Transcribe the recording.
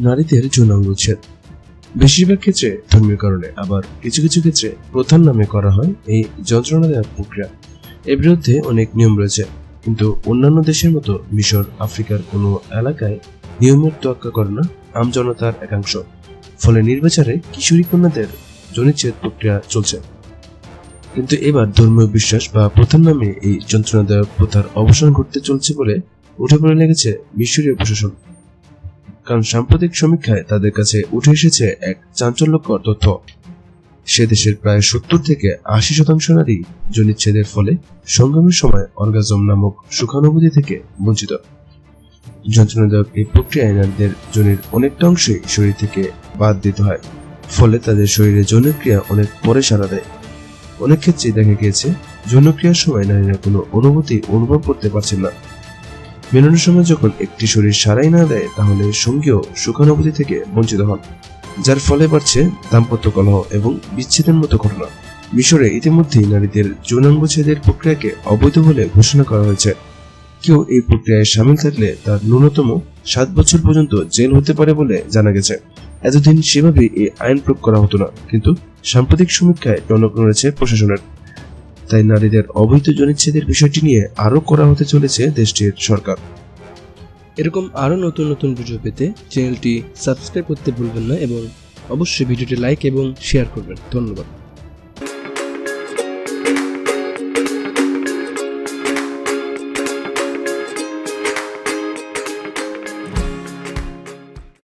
নারীদের যৌনাঙ্গ উচ্ছেদ বেশিরভাগ ক্ষেত্রে ধর্মীয় কারণে, আবার কিছু কিছু ক্ষেত্রে প্রথার নামে করা হয় এই যন্ত্রণা দেওয়ার প্রক্রিয়া। এর বিরুদ্ধে অনেক নিয়ম রয়েছে, কিন্তু অন্যান্য দেশের মতো মিশর, আফ্রিকার কোনো এলাকায় নিয়মের তোয়াক্কা করে না আমজনতার একাংশ। ফলে নির্বিচারে কিশোরী কন্যাদের যৌনচ্ছেদ প্রক্রিয়া চলছে। কিন্তু এবার ধর্মীয় বিশ্বাস বা প্রথার নামে এই যন্ত্রণা দেওয়া প্রথার অবসান ঘটতে চলছে বলে উঠে পড়ে লেগেছে মিশরীয় প্রশাসন। কারণ সাম্প্রতিক সমীক্ষায় তাদের কাছে উঠে এসেছে এক চাঞ্চল্যকর তথ্য। সে দেশের প্রায় 70 থেকে 80% নারী যৌনচ্ছেদের ফলে সঙ্গমের সময় অর্গাজম নামক সুখানুভূতি থেকে বঞ্চিত। যন্ত্রণা দেওয়ার এই প্রক্রিয়ায় নারীদের যৌনের অনেকটা অংশই শরীর থেকে বাদ দিতে হয়, ফলে তাদের শরীরে যৌনক্রিয়া অনেক পরে সাড়া দেয়। অনেক ক্ষেত্রেই দেখা গিয়েছে যৌনক্রিয়ার সময় নারীরা কোনো অনুভূতি অনুভব করতে পারছেন না। মিলনের সময় যখন একটি শরীর সারাই না দেয়, তাহলে সঙ্গীও সুখানুভূতি থেকে বঞ্চিত হন, যার ফলে বাড়ছে দাম্পত্য কলহ এবং বিচ্ছেদের মতো ঘটনা। মিশরে ইতিমধ্যেই নারীদের যৌনাঙ্গচ্ছেদের প্রক্রিয়াকে অবৈধ বলে ঘোষণা করা হয়েছে। কেউ এই প্রক্রিয়ায় সামিল থাকলে তার ন্যূনতম 7 বছর পর্যন্ত জেল হতে পারে বলে জানা গেছে। এতদিন সেভাবে এই আইন প্রয়োগ করা হতো না, কিন্তু সাম্প্রতিক সমীক্ষায় টনক নড়েছে প্রশাসনের। তাই নারীদের অবৈধ যৌনচ্ছেদের বিষয়টি নিয়ে আরো করা হতে চলেছে দেশটির সরকার। এরকম আরো নতুন নতুন ভিডিও পেতে চ্যানেলটি সাবস্ক্রাইব করতে ভুলবেন না এবং অবশ্যই ভিডিওটি লাইক এবং শেয়ার করবেন। ধন্যবাদ।